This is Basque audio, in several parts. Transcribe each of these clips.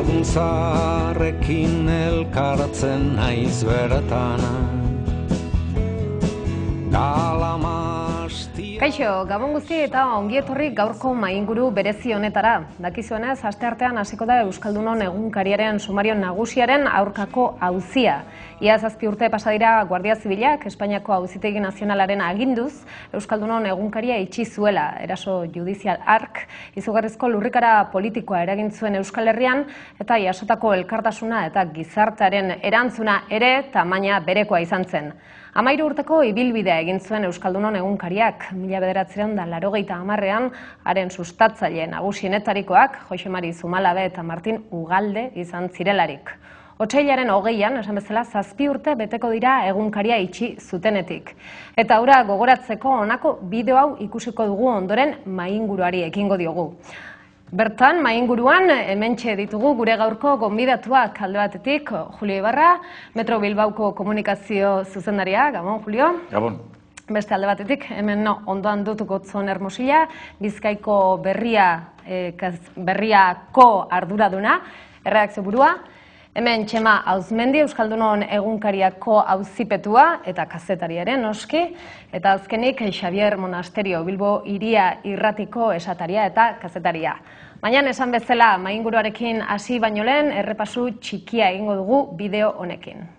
laguntzarrekin elkartzen naiz bertan. Kaixo, Gabon guzti eta ongietorri gaurko mainguru berezi honetara. Dakizuenez, asteartean hasiko da Euskaldunon egunkariaren sumario nagusiaren aurkako auzia. Ia 7 urte pasa dira Guardia Zibilak Espainiako Auzitegi Nazionalaren aginduz Euskaldunon egunkaria itxi zuela. Eraso judizial hark izugarrizko lurrikara politikoa eragin zuen Euskal Herrian eta jasotako elkartasuna eta gizartearen erantzuna ere tamaina berekoa izan zen. 13 urteko ibilbidea egin zuen Euskaldunon egunkariak, 1980ean haren sustatzaile nagusienetarikoak Jose Mari Zumalabe eta Martin Ugalde izan zirelarik. Otsailaren 20an, esan bezala, 7 urte beteko dira egunkaria itxi zutenetik. Eta hura gogoratzeko honako bideo hau ikusiko dugu ondoren mainguruari ekingo diogu. Bertan, mainguruan, hementxe ditugu gure gaurko gonbidatuak alde batetik, Julio Ibarra, Metro Bilbauko komunikazio zuzendaria. Gabon, Julio. Gabon. Beste alde batetik, hemen ondoan dutuko Tzon Hermosilla, Bizkaiko berriako arduraduna, erredakzio burua. Hemen Txema Auzmendi, Euskaldunon egunkariako auzipetua eta kazetariaren noski. Eta azkenik Xavier Monasterio, Bilbo Hiria irratiko esataria eta kazetaria. Baina esan bezala mainguruarekin hasi baino lehen errepasu txikia egingo dugu bideo honekin.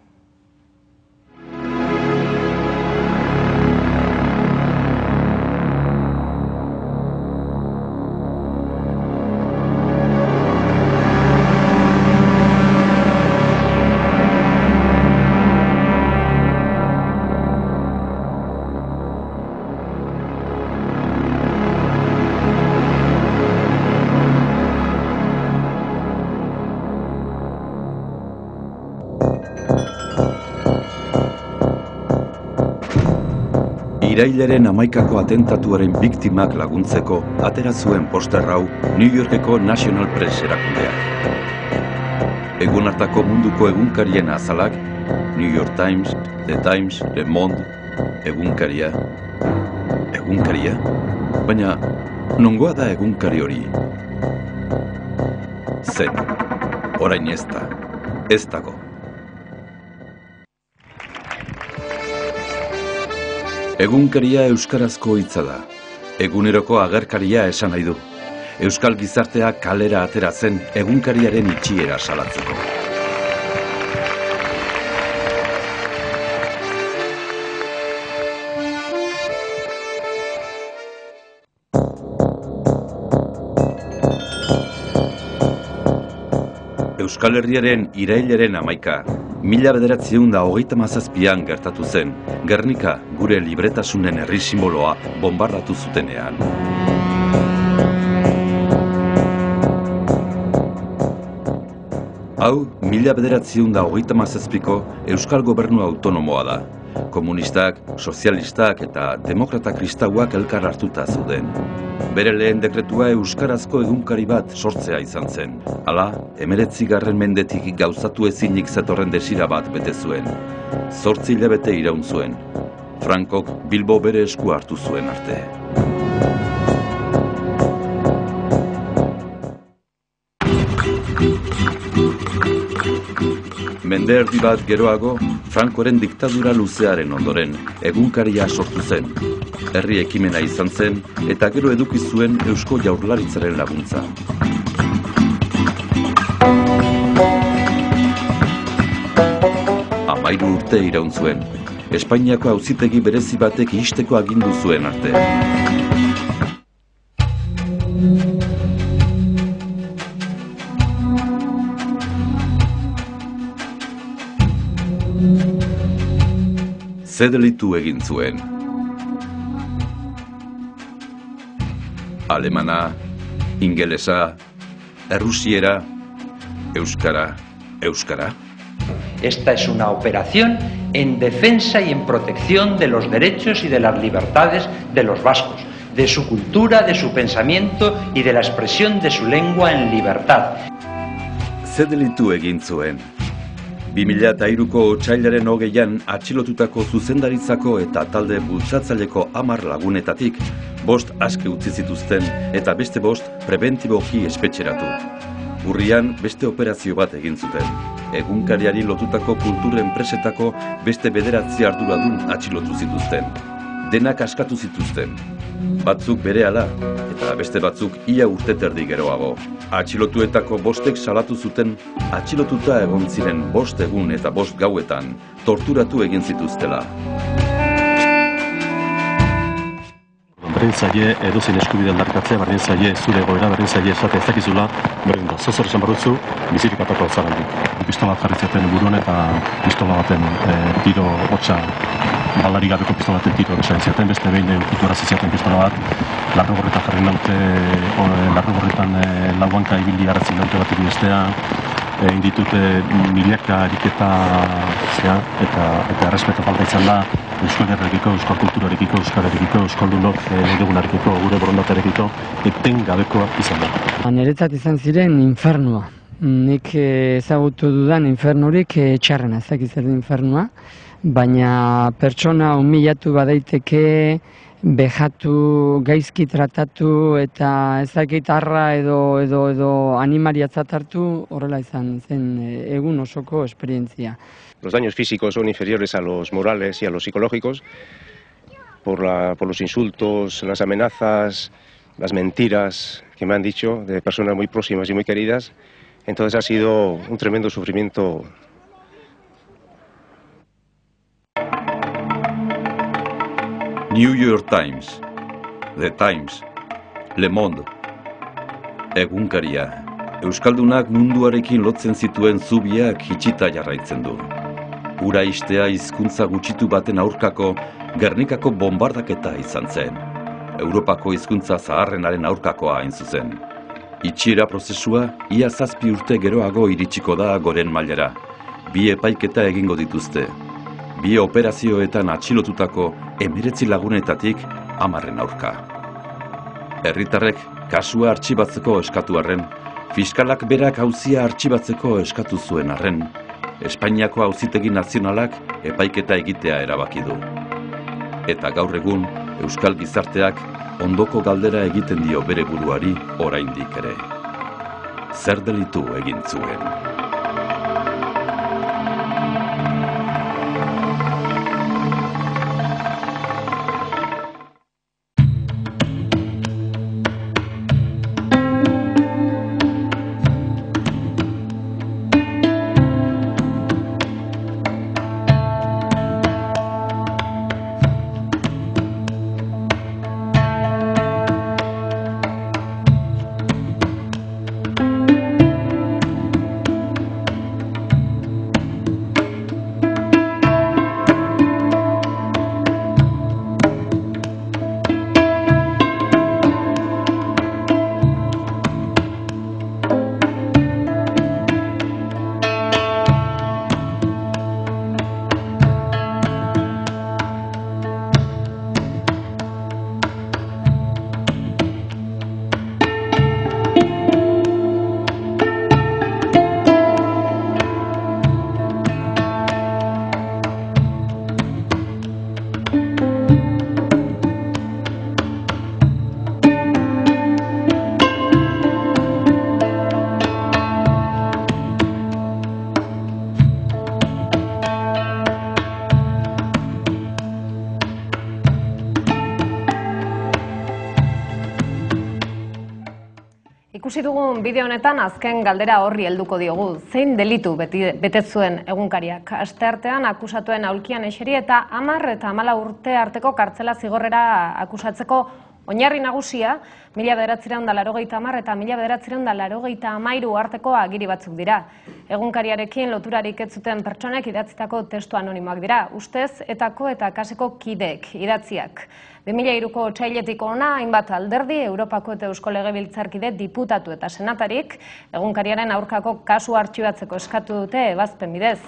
Irailaren 11ko atentatuaren biktimak laguntzeko atera zuen poster hau New Yorkeko National Press erakundeak. Egun hartako munduko egunkarien azalak, New York Times, The Times, Le Monde, egunkaria. Egunkaria? Baina, nongoa da egunkari hori? Zen, orain ez dago. Egunkaria euskarazko hitza da. Eguneroko agerkaria esan nahi du. Euskal gizartea kalera atera zen egunkariaren itxiera salatzeko. Euskal Herriaren irailaren 11, 1937an gertatu zen, Gernika gure libretasunen herri simboloa bombardatu zutenean. Hau, 1937ko Euskal Gobernu Autonomoa da. Komunistak, sozialistak eta demokrata kristauak elkar hartuta zeuden. Bere lehen dekretua euskarazko egunkari bat sortzea izan zen. Hala, 19. mendetik gauzatu ezinik zetorren desira bat bete zuen. 8 hilabete iraun zuen. Frankok Bilbo bere esku hartu zuen arte. Mende erdi bat geroago, Frankoren diktadura luzearen ondoren, egunkaria sortu zen. Herri ekimena izan zen, eta gero eduki zuen Eusko Jaurlaritzaren laguntza. Amairu urte iraun zuen. Espainiako auzitegi berezi batek ixteko agindu zuen arte. Ze delitu egin zuen. Alemana, ingelesa, errusiera, euskara. Esta es una operación en defensa y en protección de los derechos y de las libertades de los vascos, de su cultura, de su pensamiento y de la expresión de su lengua en libertad. Ze delitu egin zuen. 2003ko otsailaren 20an atxilotutako zuzendaritzako eta talde bultzatzaileko 10 lagunetatik 5 aske utzi zituzten eta beste 5 prebentiboki espetxeratu. Urrian beste operazio bat egin zuten. Egunkariari lotutako kultur enpresetako beste 9 arduradun atxilotu zituzten. Denak askatu zituzten. Batzuk berehala eta beste batzuk ia urte terdi geroago. Atxilotuetako 5 salatu zuten atxilotuta egon ziren 5 egun eta 5 gauetan torturatu egin zituztela. Berdin zaie edozein eskubide aldarkatzea, berdin zaie zure egoera, berdin zaie esatea ez dakizula, berdin da, zozor esan barrutzu, bizirik atako alzarandik. Pistola bat jarri zaten buruan eta pistola baten tiro hotza, baldari gabeko pistola baten tiro esan ziaten, beste behin ukitu arazi ziaten pistola bat, larrogorretan jarri naute, larrogorretan lauanka ibili arazi naute batik bestea, egin ditute milaka ariketa eta errespeto falta izan da Euskal Herrekiko, Euskal Kulturarekiko, Euskararekiko, Euskaldunok egunarekiko, gure borondaterekiko, etengabekoa izan da. Niretzat izan ziren infernua. Nik ezagutu dudan infernurik txarrena, ez dakit zer den infernua, baina pertsona humilatu badaiteke, bejatu, gaizki tratatu eta ez dakit arra edo animaliatzat hartu, horrela izan zen egun osoko esperientzia. Los daños físicos son inferiores a los morales y a los psicológicos por los insultos, las amenazas, las mentiras que me han dicho de personas muy próximas y muy queridas. Entonces ha sido un tremendo sufrimiento. New York Times, The Times, Le Monde, Egunkaria, Euskaldunak munduarekin lotzen zituen zubiak itxita jarraitzen du. Ura istea hizkuntza gutxitu baten aurkako Gernikako bombardaketa izan zen. Europako hizkuntza zaharrenaren aurkakoa hain zuzen. Itxiera prozesua ia 7 urte geroago iritsiko da goren mailara. 2 epaiketa egingo dituzte. 2 operazioetan atxilotutako 19 lagunetatik 10 aurka. Herritarrek kasua artxibatzeko eskatu arren, fiskalak berak auzia artxibatzeko eskatu zuen arren, Espainiako Auzitegi Nazionalak epaiketa egitea erabaki du. Eta gaur egun, Euskal gizarteak ondoko galdera egiten dio bere buruari oraindik ere. Zer delitu egin zuen? Ikusi dugun bideo honetan azken galdera horri helduko diogu. Zein delitu bete zuen egunkariak? Asteartean akusatuen aulkian eseri eta 10 eta 14 urte arteko kartzela zigorrera akusatzeko oinarri nagusia 1980 eta 1983 arteko agiri batzuk dira. Egunkariarekin loturarik ez zuten pertsonek idatzitako testu anonimoak dira. Ustez etako eta kaseko kideek idatziak. 2003ko otsailetik hona, hainbat alderdi, Europako eta Eusko Legebiltzarkide diputatu eta senatarik, egunkariaren aurkako kasu artxibatzeko eskatu dute ebazpen bidez.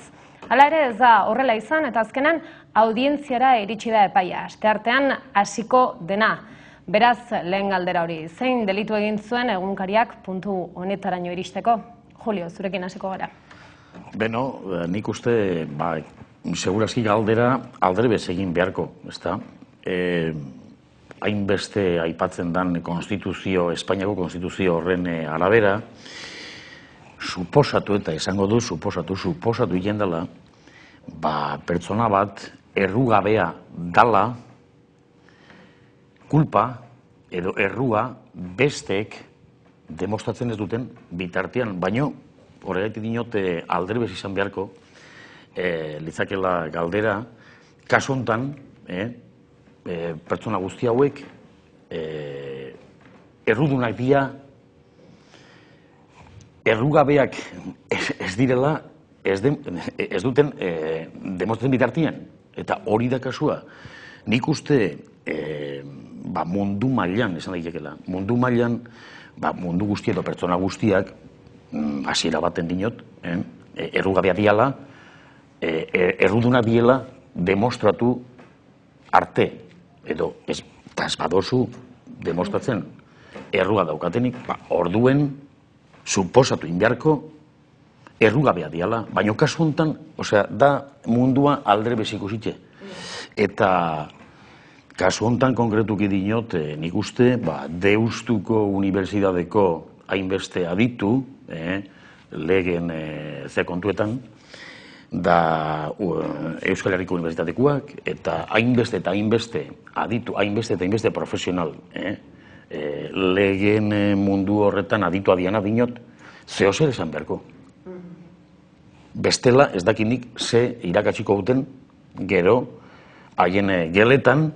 Hala ere ez da horrela izan eta azkenan audientziara iritsi da epaia. Asteartean hasiko dena. Beraz, lehen galdera hori, zein delitu egin zuen egunkariak puntu honetaraino iristeko? Julio, zurekin hasiko gara. Beno, nik uste, segurazki galdera aldrebez egin beharko, ezta? Hainbeste aipatzen dan Espainiako konstituzio horren arabera, suposatu eta esango du suposatu egin dela, pertsona bat errugabea dala, kulpa edo errua besteek demostratzen ez duten bitartean, baino horregatik dinote alderbez izan beharko, litzakela galdera, kasu honetan, pertsona guzti hauek errudunak dira, errugabeak ez direla, ez duten demostratzen bitartean, eta hori da kasua. Nik uste mundu mailan, esan daitekela, mundu mailan, mundu guzti edo pertsona guztiak, hasiera baten dinot, errugabea diala, erruduna diela demostratu arte, edo ez badozu demostratzen erruga daukatenik, orduen suposatu inbiarko errugabea diala, baina kasu honetan, da mundua aldrebez ikusitxe. Eta kasu honetan konkretuki dinot, nik uste, Deustuko Unibertsitateko hainbeste aditu, legen ze kontuetan, da Euskal Herriko Unibertsitatekoak, eta hainbeste aditu, hainbeste eta hainbeste profesional, legen mundu horretan aditu adiana dinot, zeo zer esan beharko. Bestela ez dakinik ze irakatsiko duten gero haien geletan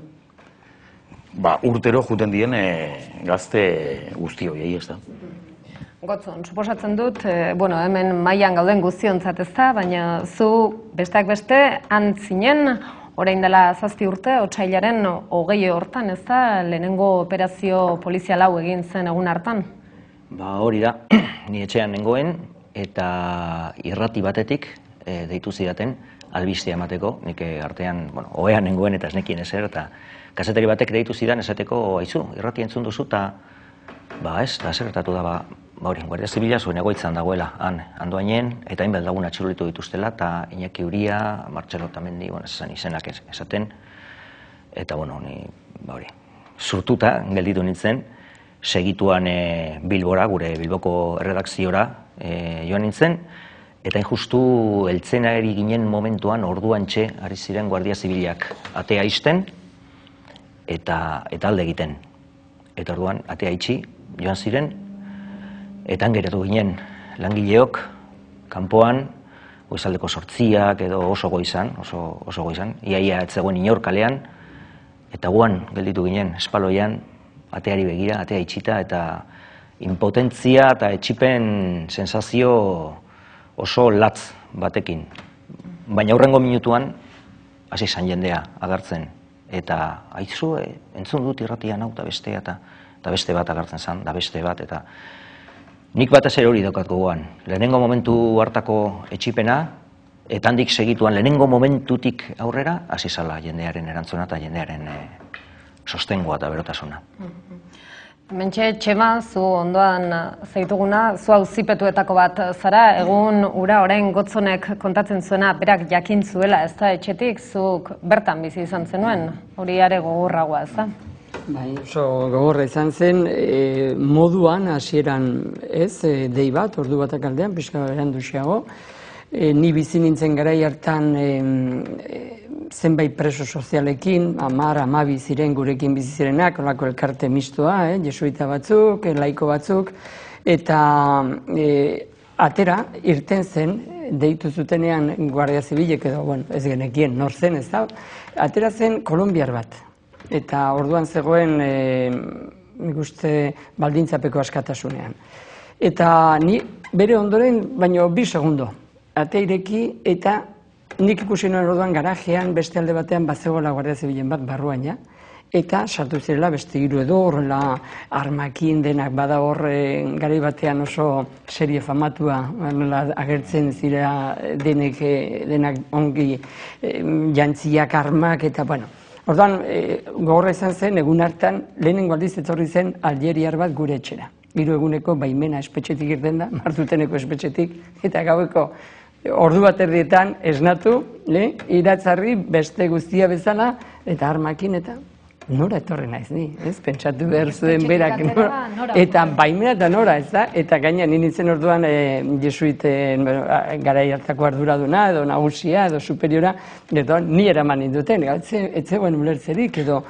urtero juten dien gazte guzti horiei, ez da. Gotzon, suposatzen dut, hemen mailan gauden guztiontzat ez da, baina zu besteak beste antzinen, orain dela 7 urte, otsailaren 20 hortan, ez da, lehenengo operazio polizial hau egin zen egun hartan? Hori da, ni etxean nengoen, eta irrati batetik deitu zidaten albistea emateko, nik artean, ohean nengoen eta ez nekien ezer, eta kazetari batek deitu zidan esateko, aizu, irrati entzun duzu, eta ez, da zertatu da, Guardia Zibila zuen egoitzan dagoela, handoainen, eta hainbat lagun atxilotu dituztela, eta Iñaki Uria, Martxelo Otamendi, izenak esaten, eta, ni, zurtuta gelditu nintzen, segituan Bilbora, gure Bilboko erredakziora joan nintzen, eta justu heltzenari ginen momentuan orduan ari ziren Guardia Zibilak atea isten eta alde egiten. Eta orduan atea itxi joan ziren, eta geratu ginen langileok kanpoan, goizaldeko 8 edo oso goizan, iaia ez zegoen inor kalean, eta guan gelditu ginen espaloian, ateari begira, atea itxita, eta impotentzia eta etxipen sensazio oso latz batekin. Baina aurrengo minutuan, hasi izan jendea agertzen. Eta aizu, entzun dut irratian hau, eta bestea, eta beste bat agertzen zen, da beste bat, eta nik batez ere hori daukat gogoan. Lehenengo momentu hartako etxipena, eta handik segituan lehenengo momentutik aurrera, hasi zala jendearen erantzuna eta jendearen sostengoa eta berotasuna. Hementxe, Txema, zu ondoan zeituguna, zu auzipetuetako bat zara, egun ura orain Gotzonek kontatzen zuena, berak jakin zuela, ez da, etxetik, zuk bertan bizi izan zenuen, hori are gogorragoa, ez da? Oso gogorra izan zen, moduan, hasieran ez, dei bat, ordu batak aldean, pixka beranduxiago, ni bizi nintzen garai hartan zenbait preso sozialekin, 10-12 ziren gurekin bizi zirenak, olako elkarte mistoa, jesuita batzuk, laiko batzuk, eta atera irten zen, deitu zutenean Guardia Zibilek edo, ez genekien nor zen, ez da, atera zen kolombiar bat. Eta orduan zegoen, nik uste, baldintzapeko askatasunean. Eta ni bere ondoren, baino 2 segundo, ate ireki eta nik ikusi nuen orduan garajean beste alde batean bazegoela Guardia Zibilen bat barruan, eta sartu zirela beste 3 edo horrela armakin denak bada horre garai batean oso serie famatua agertzen zira denak ongi jantziak armak eta orduan gogorra izan zen egun hartan lehenengo aldiz etorri zen aljeriar bat gure etxera. 3 eguneko baimena espetxetik irten da, Martuteneko espetxetik, eta gaueko ordu bat erdietan esnatu, iratzarri beste guztia bezala, eta armakin eta nora etorri naiz ni, ez? Pentsatu behar zuen berak, eta baimena da nora, ez da? Eta gaina nintzen orduan jesuiten garai hartako arduraduna, edo nagusia, edo superiora, edo ni eraman induten, ez zegoen ulertzerik, edo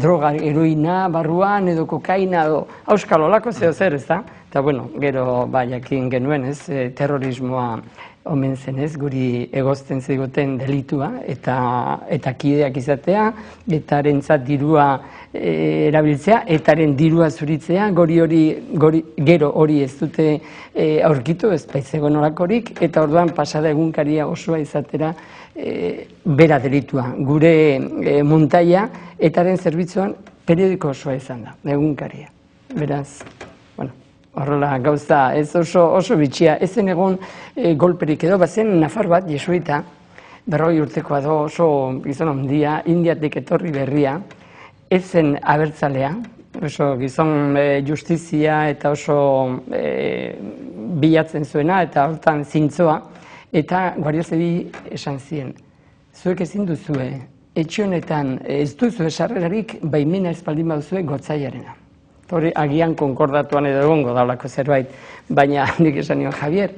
droga, heroina, barruan, edo kokaina, edo auskal olako zeo zer, ez da? Eta, bueno, gero jakin genuen, ez, terrorismoa omen zen ez, guri egozten ziguten delitua, eta kideak izatea, eta harentzat dirua erabiltzea, eta haren dirua zuritzea, gero hori ez dute aurkitu, ez baitzegoen olakorik, eta orduan pasada egunkaria osoa izatera bera delitua. Gure muntaia, eta haren zerbitzuan periodiko osoa izan da, egunkaria. Beraz, horrela gauza ez oso bitxia, ez zen egon golperik edo, bazen nafar bat jesuita, 40 urtekoa do oso gizon handia, Indiatik etorri berria, ez zen abertzalea, oso gizon justizia eta oso bilatzen zuena eta hortan zintzoa, eta Guardia Zibil esan zien, zuek ezin duzue, etxe honetan ez duzue sarrerarik baimena espaldin baduzue gotzaiarena. Hori agian konkordatuan edo egongo daulako zerbait, baina nik esan nion Javier,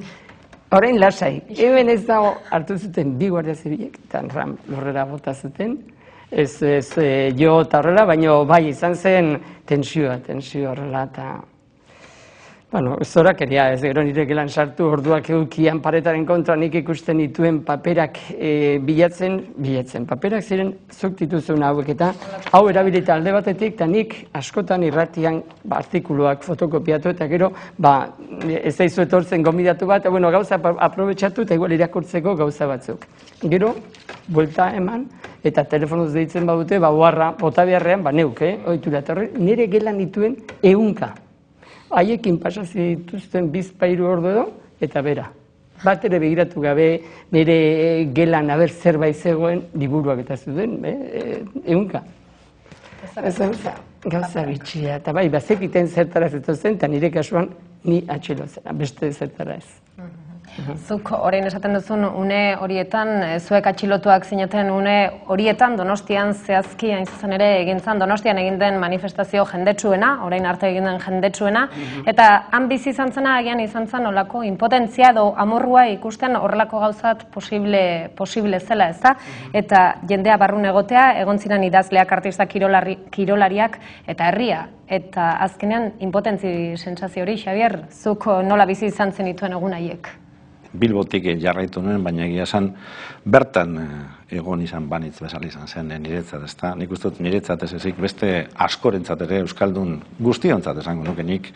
orain lasai, hemen ez dago hartu zuten 2 Guardia Zibilek, eta ram lurrera bota zuten, ez jo eta horrela, baina bai izan zen tensio horrela, eta zorakeria ez, gero nire gelan sartu orduak eukian paretaren kontra nik ikusten dituen paperak bilatzen, paperak ziren zuk dituzun hauek eta hau erabilita alde batetik, eta nik askotan irratian artikuluak fotokopiatu eta gero ez daizu etortzen gonbidatu bat, gauza aprobetxatu eta igual irakurtzeko gauza batzuk. Gero, buelta eman, eta telefonoz deitzen badute, uharra, bota beharrean, neuk, ohitura etorri, nire gelan dituen 100. Haiekin pasasi dituzten 2-3 ordu edo, eta bera. Bat ere begiratu gabe, nire gelan aber zerbait zegoen, liburuak eta zuten, 100. Gauza bitxia, eta bai, bazekiten zertara zetozen, eta nire kasuan ni atxelo zera, beste zertara ez. Zuk orain esaten duzun une horietan, zuek atxilotuak zineten une horietan, Donostian zehazki hain zuzen ere egintzan, Donostian egin den manifestazio jendetsuena, orain arte egin den jendetsuena, eta han bizi izan zena agian izan zen olako impotentzia edo amorrua ikusten horrelako gauzat posible zela, ez da? Eta jendea barrun egotea, egon ziren idazleak, artistak, kirolariak eta herria. Eta azkenean impotentzi sentsazio hori, Xavier, zuk nola bizi izan zenituen egun haiek? Bilbotik jarraitu nuen, baina egia esan bertan egon izan banitz bezala izan zen niretzat, ezta? Nik uste dut niretzat ez ezik beste askorentzat ere euskaldun guztiontzat esango nuke nik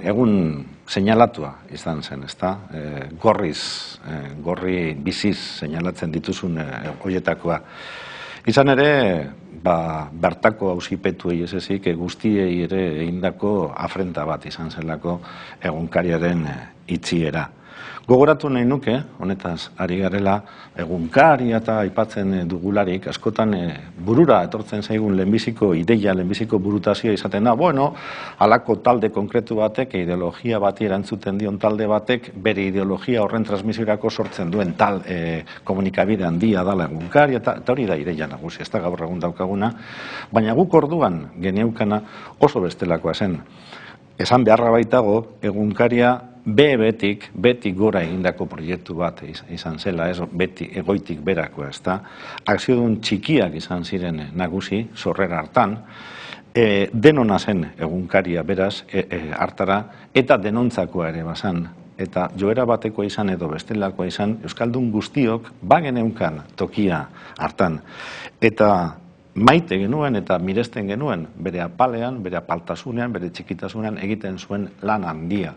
egun seinalatua izan zen, ezta? Gorri biziz seinalatzen dituzun horietakoa. Izan ere, bertako auzipetuei ez ezik guztiei ere egindako afrenta bat izan zelako egunkariaren itxiera. Gogoratu nahi nuke, honetaz ari garela, egunkaria eta aipatzen dugularik, askotan burura etortzen zaigun lehenbiziko ideia, lehenbiziko burutazioa izaten da, halako talde konkretu batek, ideologia bati erantzuten dion talde batek, bere ideologia horren transmisiorako sortzen duen tal komunikabide handia dala egunkaria, eta hori da ideia nagusi, ez da gaur egun daukaguna, baina guk orduan geneukana oso bestelakoa zen. Esan beharra baitago, egunkaria beti gora egindako proiektu bat izan zela, beti egoitik berakoa, ez da. Akziodun txikiak izan ziren nagusi, sorrera hartan, denona zen egunkaria beraz hartara, eta denontzakoa ere bazan. Eta joera batekoa izan edo bestelakoa izan, euskaldun guztiok bageneunkan tokia hartan. Eta maite genuen eta miresten genuen bere apalean, bere apaltasunean, bere txikitasunean egiten zuen lan handia.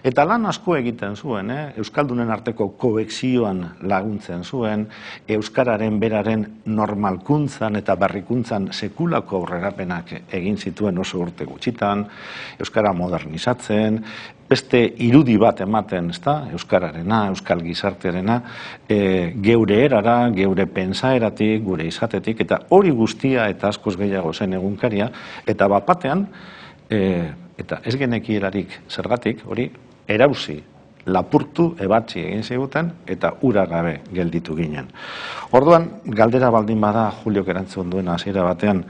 Eta lan asko egiten zuen, euskaldunen arteko koexioan laguntzen zuen, euskararen beraren normalkuntzan eta berrikuntzan sekulako aurrerapenak egin zituen oso urte gutxitan, euskara modernizatzen, beste irudi bat ematen, euskararena, euskal gizartearena, geure erara, geure pentsaeratik, gure izatetik, eta hori guztia eta askoz gehiago zen egunkaria, eta bapatean, eta ez genekielarik zergatik, hori erauzi lapurtu, ebatzi egin ziguten, eta ura gabe gelditu ginen. Orduan, galdera baldin bada, Juliok erantzun duen hasiera batean,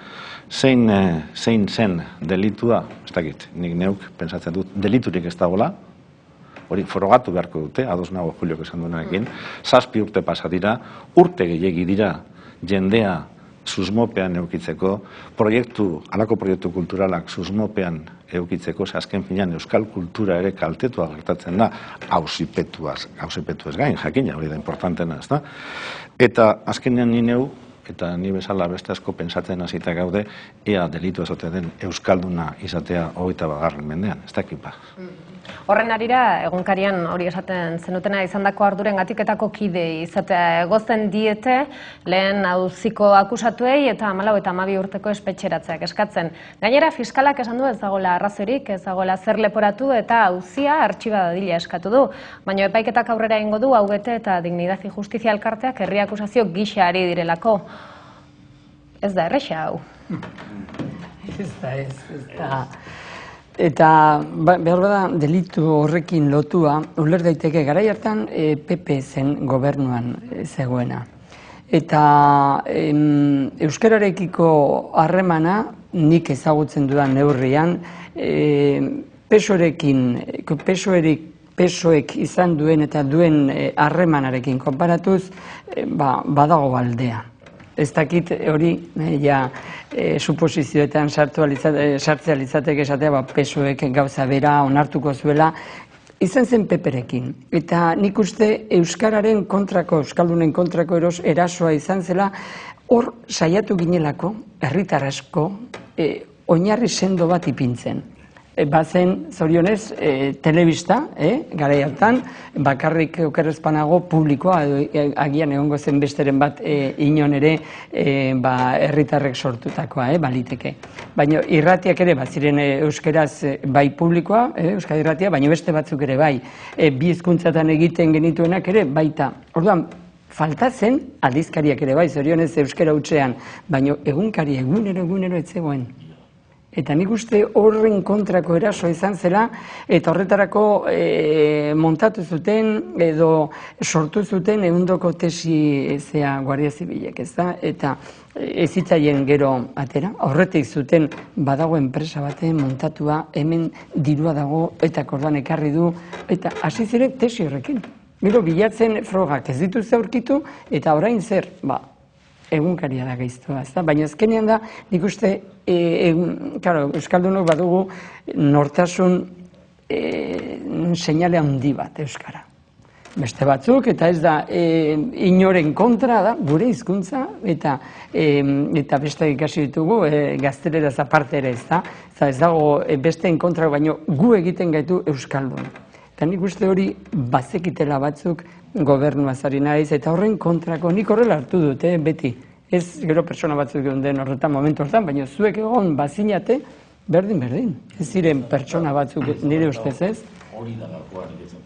zein zen delitua, ez dakit, nik neuk pentsatzen dut, deliturik ez dagoela, hori frogatu beharko dute, ados nago Juliok esan duenarekin, 7 urte pasa dira, urte gehiegi dira jendea susmopean eukitzeko, halako proiektu kulturalak susmopean eukitzeko, azken finean euskal kultura ere kaltetua gertatzen da, hausipetuaz gain, jakina, hori da importantena, ez da? Eta azkenean ni neu, eta ni bezala beste asko pentsatzen hasita gaude, ea delitu ezote den euskalduna izatea 21. mendean, ez dakit ba. Horren arira, egunkarian hori esaten zenutena izandako arduren gatiketako kide izatea egozten diete, lehen auziko akusatuei eta 14 eta 12 urteko espetxeratzeak eskatzen. Gainera, fiskalak esan du ez dagoela arrazoirik, ez dagoela zer leporatu eta auzia artxiba dadila eskatu du. Baina epaiketak aurrera ingo du AUGT eta Dignidad y Justizia elkarteak herri akusazio gisa ari direlako. Ez da erresa hau. Ez da. Eta behar bada delitu horrekin lotua, uler daiteke garai hartan PP zen gobernuan zegoena. Eta euskararekiko harremana nik ezagutzen dudan neurrian, PSOEk izan duen eta duen harremanarekin konparatuz, badago aldea. Ez dakit hori, suposizioetan sartzea litzateke esatea, PSOEk gauza bera onartuko zuela, izan zen peperekin. Eta nik uste euskararen kontrako, euskaldunen kontrako erasoa izan zela, hor saiatu ginelako, herritar asko, oinarri sendo bat ipintzen. Bazen, zorionez, telebista, garai hartan, bakarrik okerrezpanago publikoa, agian egongo zen besteren bat inon ere herritarrek sortutakoa, baliteke. Baina irratiak ere, ziren euskeraz bai publikoa, euskal irratia, baina beste batzuk ere bai, bi hizkuntzatan egiten genituenak ere baita. Orduan, faltatzen aldizkariak ere bai, zorionez euskera hutsean, baina egunkari egunero ez zegoen. Eta nik uste horren kontrako eraso izan zela, eta horretarako montatu zuten edo sortu zuten ehundoko tesi Guardia Zibilek, ez da? Eta ez zitzaien gero atera, horretik zuten badago enpresa baten montatua, hemen dirua dago eta kordan ekarri du, eta hasi ziren tesi horrekin. Gero bilatzen frogak ez dituzte aurkitu, eta orain zer, egunkaria da gaiztua, ez da? Baina azkenean da, nik uste, euskaldunok badugu nortasun seinale handi bat euskara. Beste batzuk, eta ez da, inoren kontra da, gure hizkuntza, eta beste ikasi ditugu, gazteleraz aparte ere, ez da? Ez dago besteen kontra, baina gu egiten gaitu euskaldun. Eta nik uste hori bazekitela batzuk gobernuaz ari naiz, eta horren kontrako nik horrela hartu dute, beti. Ez gero pertsona batzuk den horretan momentu horretan, baina zuek egon bazinate, berdin. Ez ziren pertsona batzuk nire ustez ez. Hori da gakoa nire zen.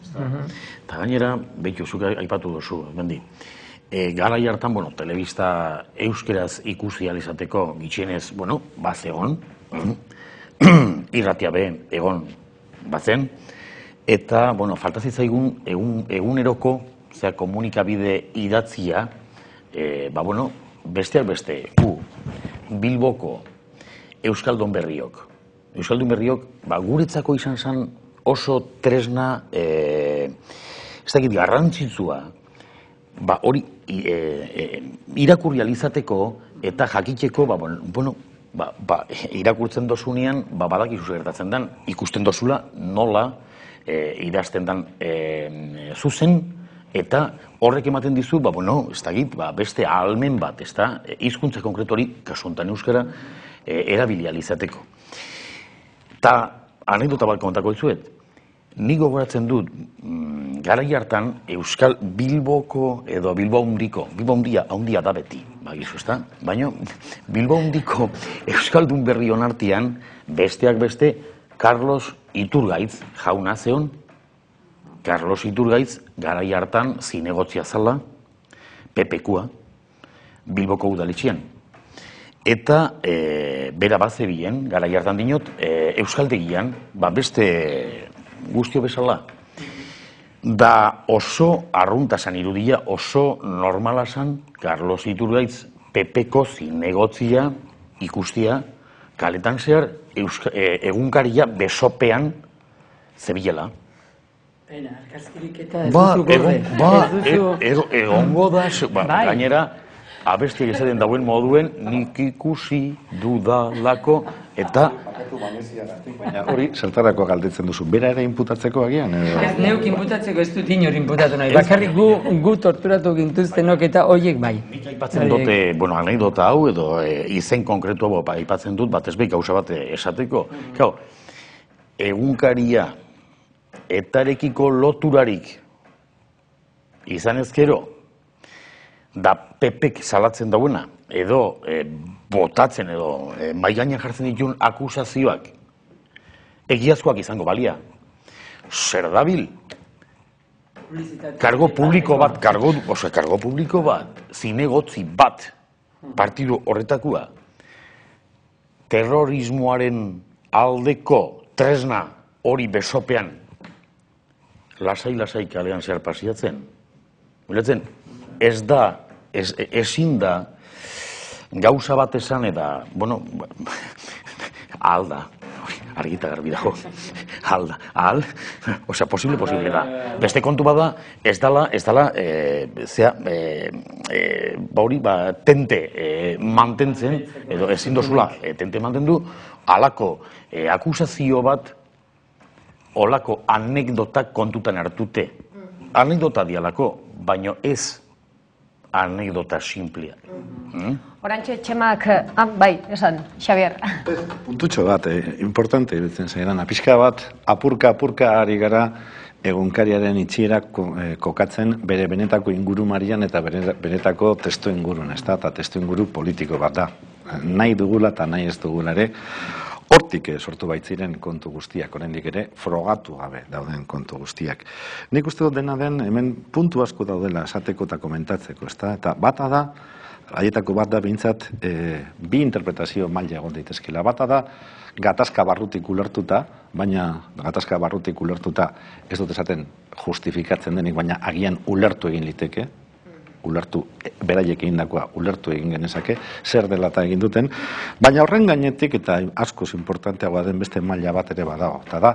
Eta gainera, behitu, zuk aipatu duzu, bendi. Garai hartan, telebista euskeraz ikusi alizateko gitxienez, bazegon, irratia be egon bazen, eta, falta zitzaigun eguneroko, komunikabide idatzia, besteak beste, Bilboko Euskaldun Berriok. Euskaldun Berriok, guretzako izan zen oso tresna, ez dakit garrantzitsua, hori irakurri alizateko eta jakiteko, irakurtzen dozunean, badakizu gertatzen den, ikusten dozula nola idazten den zuzen, eta horrek ematen dizu, ez dakit, beste ahalmen bat, ez da, hizkuntza konkretu hori, kasu honetan euskara, erabilializateko. Eta, anekdota bat kontako dizuet, nik gogoratzen dut, garai hartan, Euskal Bilboko edo Bilbao handia da beti, bagizu, ez da? Baina, Bilbao handiko Euskaldun Berri onartian, besteak beste, Carlos Iturgaitz jauna zeon. Carlos Iturgaitz garai hartan zinegotzia zala, PPkoa, Bilboko udaletxean. Eta bera bazebien, garai hartan dinot, Euskaltegian, beste guztio bezala, Da oso arruntasan irudia, oso normalasan Carlos Iturgaitz Pepeko zinegotzia ikustia kaletan zehar egunkaria besopean zebilela. Egongo da, gainera, abestiak esaten dauen moduen nik ikusi dudalako eta hori zertarako galdetzen duzu, bera ere inputatzeko agian? Ez neuk inputatzeko ez dut inor inputatu nahi, bakarrik gu torturatu gintuztenok eta horiek bai. Nik aipatzen dute, anekdota hau edo izen konkretu hau aipatzen dut, bat ez behi gauza bat esateko. Egunkaria etarekiko loturarik izan ezkero, da Pepek salatzen dauena, edo botatzen edo mahai gainean jartzen dituen akusazioak egiazkoak izango balia. Zer dabil? Kargo publiko bat, zinegotzi bat, partidu horretakua, terrorismoaren aldeko tresna hori besopean lasai kalean zehar pasiatzen. Bilatzen, ezin da gauza bat esan eta, ahal da, argita garbi dago, ahal, posible da. Beste kontu bada, ez dala, tente mantentzen, edo ezin dozula, tente mantendu, halako akusazio bat, holako anekdotak kontutan hartute. Anekdota dialako, baino ez anekdota simplea. Orantxe Txemak, bai, esan, Xabier. Puntutxo bat, importante iruditzen zaidana. Pixka bat, apurka ari gara egunkariaren itxierak kokatzen bere benetako ingurumarian eta benetako testu ingurun, eta testu inguru politiko bat da. Nahi dugula eta nahi ez dugula ere, hortik sortu baitziren kontu guztiak, oraindik ere, frogatu gabe dauden kontu guztiak. Nik uste dut dena den, hemen puntu asko daudela esateko eta komentatzeko, eta bata da, haietako bat da behintzat, bi interpretazio maila egon daitezkela. Bata da, gatazka barrutik ulertuta, baina gatazka barrutik ulertuta ez dut esaten justifikatzen denik, baina agian ulertu egin liteke, ulertu, beraiek egindakoa ulertu egin genezake, zer dela eta egin duten, baina horren gainetik eta askoz importanteagoa den beste maila bat ere badago, eta da,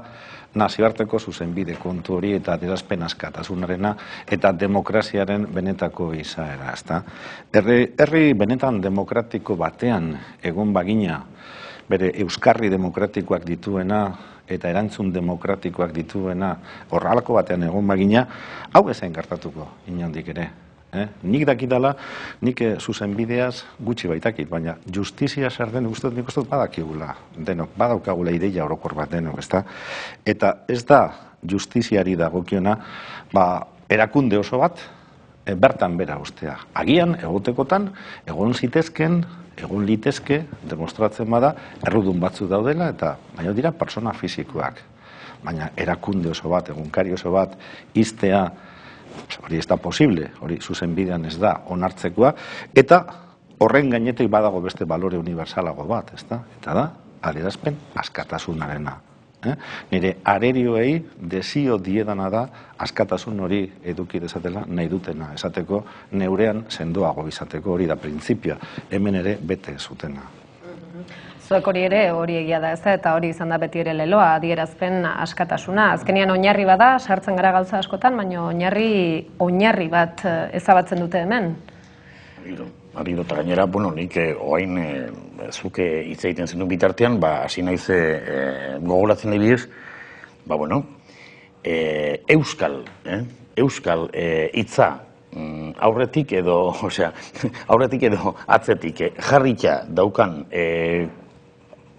nazioarteko zuzenbide kontu hori eta adierazpen askatasunarena eta demokraziaren benetako izaera, ezta? Herri benetan demokratiko batean egon bagina, bere euskarri demokratikoak dituena eta erantzun demokratikoak dituena, horralako batean egon bagina, hau ezain gertatuko, inondik ere. Nik dakidala, nik zuzenbideaz gutxi baitakit, baina justizia zer den, nik uste dut badakigula denok, badaukagula ideia orokor bat denok, ezta? Eta ez da justiziari dagokiona, erakunde oso bat, bertan bera ustea. Agian, egotekotan, egon litezke, demostratzen bada, errudun batzu daudela, eta baina dira persona fisikoak. Baina erakunde oso bat, egunkari oso bat, iztea, hori ez da posible, hori zuzenbidean ez da onartzekoa, eta horren gainetik badago beste balore universalago bat, ezta? Eta da, adierazpen askatasunarena. Nire arerioei desio diedana da askatasun hori eduki dezatela nahi dutena, esateko neurean sendoago izateko, hori da printzipioa, hemen ere bete zutena. Zuek hori ere hori egia da, ez da, eta hori izan da beti ere leloa, adierazpen askatasuna. Azkenean oinarri bada, sartzen gara gauza askotan, baina oinarri bat ezabatzen dute hemen. Hori dut, gainera, nik oain zuke hitz egiten zenun bitartean, hasi naiz gogoratzen adibidez, euskal hitza aurretik edo atzetik jarrita daukan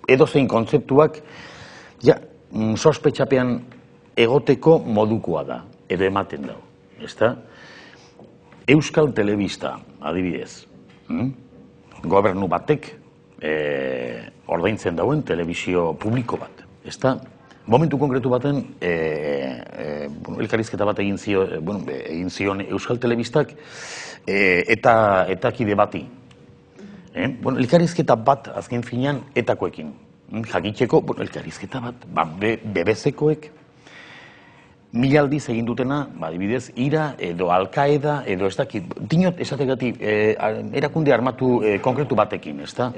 edozein kontzeptuak sospetxapean egoteko modukoa da, edo ematen dago, ezta? Euskal Telebista, adibidez, gobernu batek ordaintzen dauen telebizio publiko bat, ezta? Momentu konkretu baten, elkarrizketa bat egin zion Euskal Telebistak eta kide bati. Elkarrizketa bat azken finean etakoekin. Jakiteko, elkarrizketa bat, BBC-koek mila aldiz egin dutena, adibidez, IRA edo Al-Qaeda edo ez dakit, dinot esategatik erakunde armatu konkretu batekin, ez da?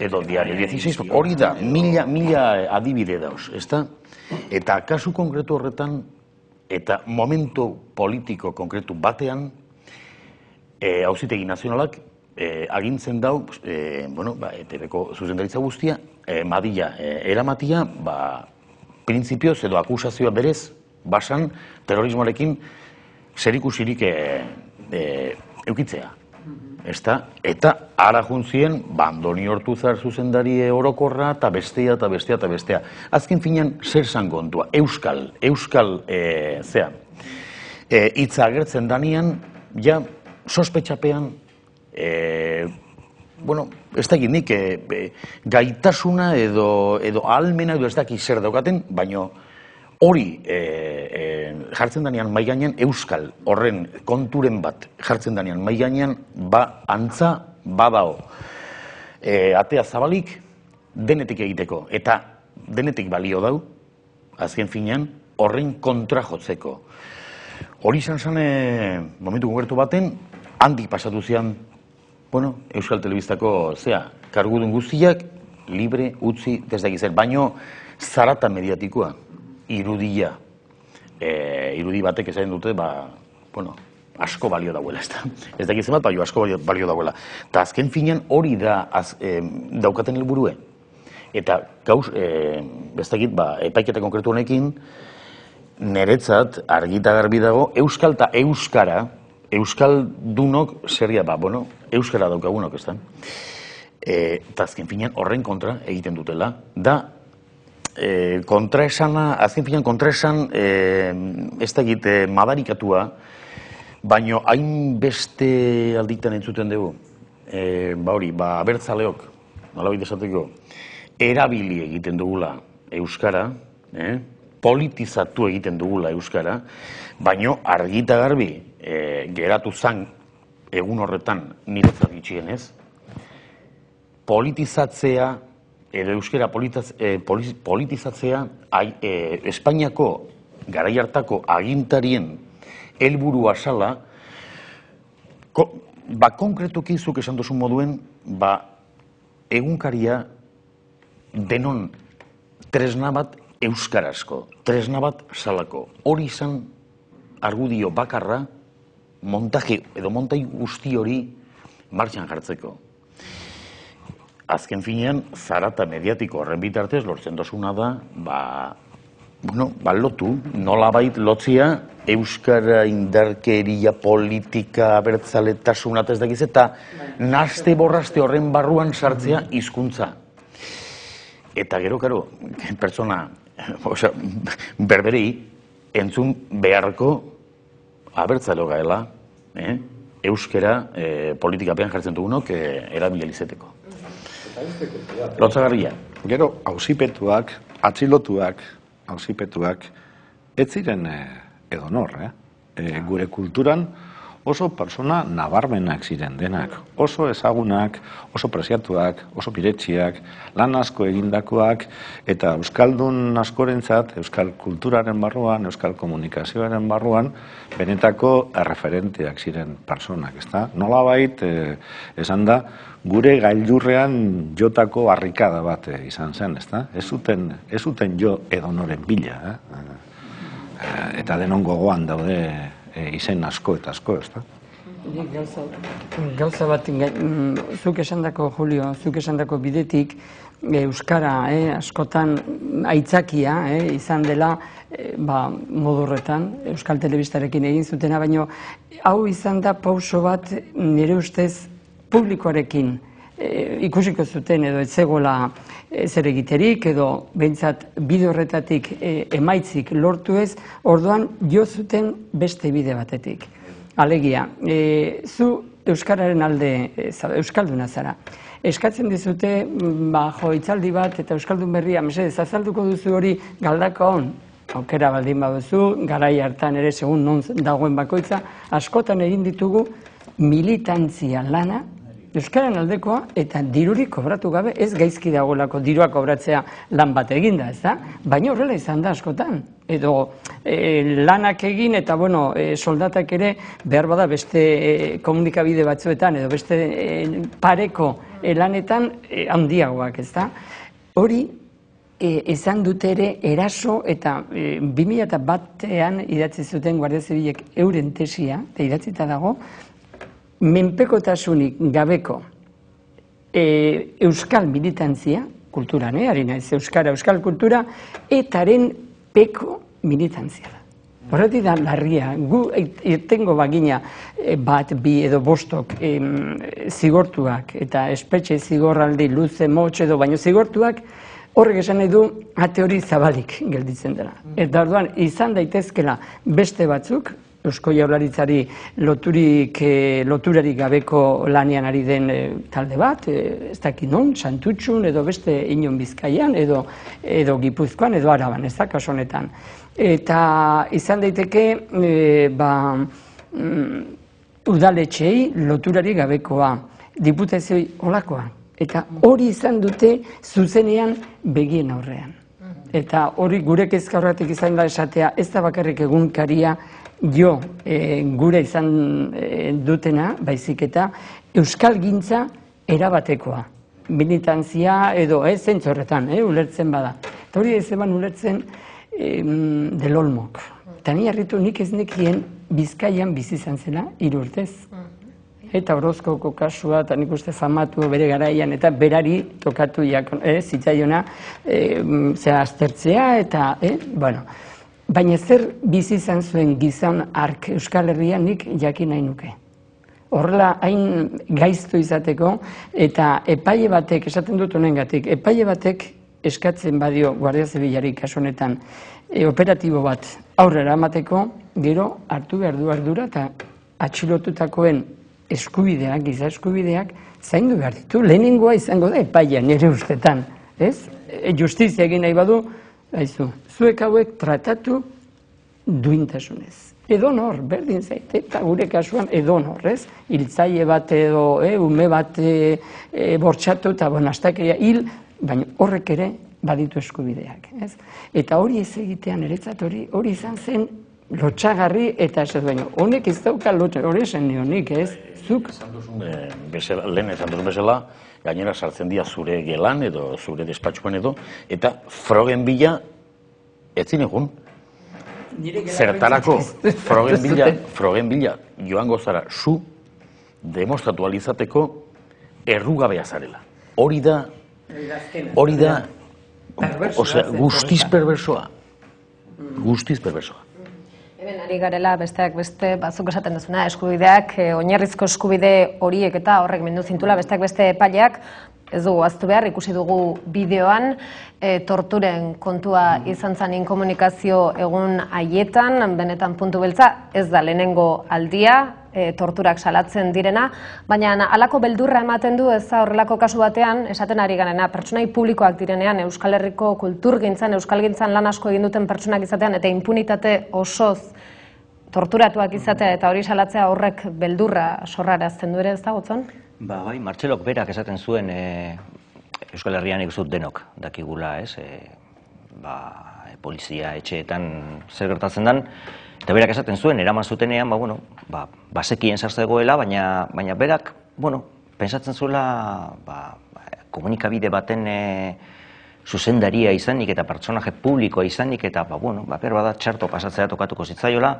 Edo Diario 16, hori da, mila adibide dauz, ez da? Eta kasu konkretu horretan, eta momentu politiko konkretu batean, Auzitegi Nazionalak agintzen dau, ETB-ko zuzendaritza guztia, Madila eramatia, printzipioz edo akusazioa berez, basan terrorismoarekin zerikusirik eukitzea. Eta ara juntzien, Andoni Ortuzar zuzendari orokorra, eta bestea. Azken finean, zer zan kontua? Euskal, zea, hitza agertzen danean, ja, sospetxapean, ez dakit nik gaitasuna edo ahalmena edo ez dakit zer daukaten, baina hori jartzen danean mai gainean, euskal horren konturen bat jartzen danean mai gainean, antza badao atea zabalik denetik egiteko, eta denetik balio dau, azken finean, horren kontra jotzeko. Hori izan zen momentu konkretu baten, handik pasatu zian, Euskal Telebistako, kargudun guztiak, libre, utzi, desdakizer, baino zarata mediatikoa, irudia. Irudi batek esaten dute, asko balio dauela, ez dakitzen bat, baino asko balio dauela. Eta azken finean hori da daukaten helburue. Eta gauz, ez dakit, epaiketa konkretu honekin, niretzat argita garbi dago, euskal eta euskara, euskaldunok zeria, euskara daukagunok, ez da? Eta azken finean horren kontra egiten dutela. Da, kontraesana, azken finean kontraesan, ez da egite madarikatua, baino hainbeste alditan entzuten dugu. Abertzaleok, nolabait esateko, erabili egiten dugula euskara, politizatu egiten dugula euskara, baino argita garbi geratu zan egun horretan niretzat gitxienez, politizatzea edo euskara politizatzea Espainiako garai hartako agintarien helburua zala, konkretuki zuk esan duzun moduen, egunkaria denon tresna bat euskarazko, tresna bat salako. Hori izan argudio bakarra montaje edo montai guzti hori martxan jartzeko. Azken finean, zarata mediatiko horren bitartez lortzen dozuna da, lotu, nolabait lotzia, euskara indarkeria politika abertzaletasuna ez dakiz, eta naste borraste horren barruan sartzea hizkuntza. Eta gero, pertsona berberei entzun beharko abertzaleo gaela, euskara politikapean jartzen dugunok erabilizeteko. Lotzagarria. Gero, auzipetuak, atxilotuak, ez ziren edonor, gure kulturan oso persona nabarmenak ziren denak, oso ezagunak, oso preziatuak, oso piretxiak, lan asko egindakoak, eta euskaldun askorentzat, euskal kulturaren barruan, euskal komunikazioaren barruan, benetako referenteak ziren personak, ezta? Nolabait, esan da, gure gailurrean jotako harrikada bat izan zen, ezta? Ez zuten jo edonoren bila, eta denon gogoan daude izen asko eta asko, ez da? Gauza bat, zuk esandako, Julio, zuk esandako bidetik, euskara askotan aitzakia izan dela modurretan, Euskal Telebistarekin egin zutena, baina hau izan da pauso bat nire ustez publikoarekin ikusiko zuten edo etzegola zer egiterik edo behintzat bide horretatik emaitzik lortu ez, orduan jo zuten beste bide batetik. Alegia, zu euskararen alde euskalduna zara. Eskatzen dizute hitzaldi bat eta euskaldun berria, mesedez, azalduko duzu hori Galdakaon, aukera baldin baduzu, garai hartan ere segun non dagoen bakoitza, askotan egin ditugu militantzia lana Euskaren aldekoa eta dirurik kobratu gabe, ez gaizki dagoelako dirua kobratzea lan bat eginda, ez da? Baina horrela izan da askotan. Edo lanak egin eta soldatak ere behar bada beste komunikabide batzuetan edo beste pareko lanetan handiagoak, ez da? Hori izan dute ere eraso eta 2001an idatzi zuten Guardia Zibilek euren tesia, eta idatzita dago, menpekotasunik gabeko euskal militantzia, kulturan, ari naiz, euskal kultura, etaren peko militantzia da. Horretik da larria, gu irtengo bagina bat, bi edo bostok zigortuak, eta espetxe zigorraldi luze motx edo baino zigortuak, horrek esan nahi du ate hori zabalik gelditzen dela. Eta orduan, izan daitezkela beste batzuk, Eusko Jaurlaritzari loturarik gabeko lanean ari den talde bat, ez dakit non, Santutxun edo beste Inon Bizkaian edo Gipuzkoan edo Araban, ez da, kasu honetan. Eta izan daiteke udaletxeei loturarik gabekoa, diputazioi olakoa. Eta hori izan dute zuzenean begien aurrean. Eta hori gure kezka horretik izan da esatea, ez da bakarrik egunkaria gure izan dutena, baizik eta euskalgintza erabatekoa. Militantzia edo zentzu horretan, ulertzen bada. Eta hori ez eban ulertzen Del Olmok. Eta ni harritu nik ez nekien Bizkaian bizi izan zela 3 urtez. Eta Orozkoko kasua, eta nik uste famatu bere garaian, eta berari tokatu zitzaiona aztertzea, eta, baina zer bizi izan zuen gizon ark Euskal Herrian nik jakin nahi nuke. Horrela hain gaiztu izateko, eta epaile batek, esaten dut honengatik, epaile batek eskatzen badio Guardia Zibilari kasu honetan operatibo bat aurrera emateko, gero hartu behar du ardura eta atxilotutakoen eskubideak, giza eskubideak, zaindu behar ditu. Lehenengoa izango da epaia nire ustetan, ez? Justizia egin nahi badu, zuek hauek tratatu duintasunez. Edonor, berdin zaite, eta gure kasuan edonor, ez? Hiltzaile bat edo, ume bat bortxatu eta bonastakeria hil, baina horrek ere baditu eskubideak, ez? Eta hori ez egitean eretzat hori izan zen lotxagarri eta ez baino. Honek ez dauka hori esan nionik, ez? Zuk? Lehen esan duzun bezala, gainera sartzen dira zure gelan edo zure despatxuan edo, eta frogen bila etzin egun. Zertarako frogen bila joango zara zu demostratu alizateko errugabea zarela. Hori da guztiz perversoa. Guztiz perversoa. Hemen ari garela besteak beste batzuk esaten duzuna eskubideak, oinarrizko eskubide horiek eta horrek mendu zintula besteak beste epaileak, ez dugu aztu behar, ikusi dugu bideoan, torturen kontua izan zen inkomunikazio egun haietan, benetan puntu beltza, ez da lehenengo aldia, torturak salatzen direna, baina halako beldurra ematen du ez da horrelako kasu batean, esaten ari garena, pertsonai publikoak direnean, Euskal Herriko kulturgintzan, euskalgintzan lan asko egin duten pertsonak izatean, eta inpunitate osoz torturatuak izatea eta hori salatzea horrek beldurra sorrarazten du ere ez da, Gotzon? Bai, Martxelok berak esaten zuen Euskal Herrian ikusten denok dakigula, ez? Polizia etxeetan zer gertatzen den, eta berak esaten zuen, eraman zutenean, basekien sartzegoela, baina berak, pentsatzen zuela komunikabide baten zuzendaria izanik eta pertsonaje publikoa izanik eta, bada txarto pasatzea tokatuko zitzaiola,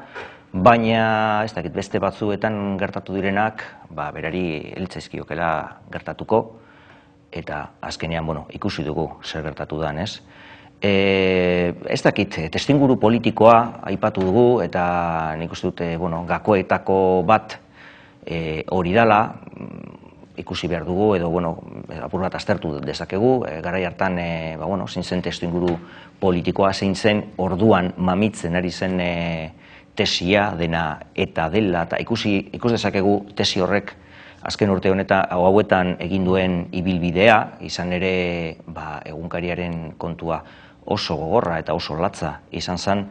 baina ez dakit beste batzuetan gertatu direnak, berari elitzaizkiokela gertatuko, eta azkenean, ikusi dugu zer gertatu dan, ez? Ez dakit, testinguru politikoa aipatu dugu, eta nik uste dute, gakoetako bat hori dala, ikusi behar dugu, edo, apur bat aztertu dezakegu, garai hartan, zein zen testinguru politikoa, zein zen orduan mamitzen ari zen tesia dena eta dela, eta ikus dezakegu tesi horrek azken urte honetan hauetan egin duen ibilbidea, izan ere egunkariaren kontua oso gogorra eta oso latza izan zen,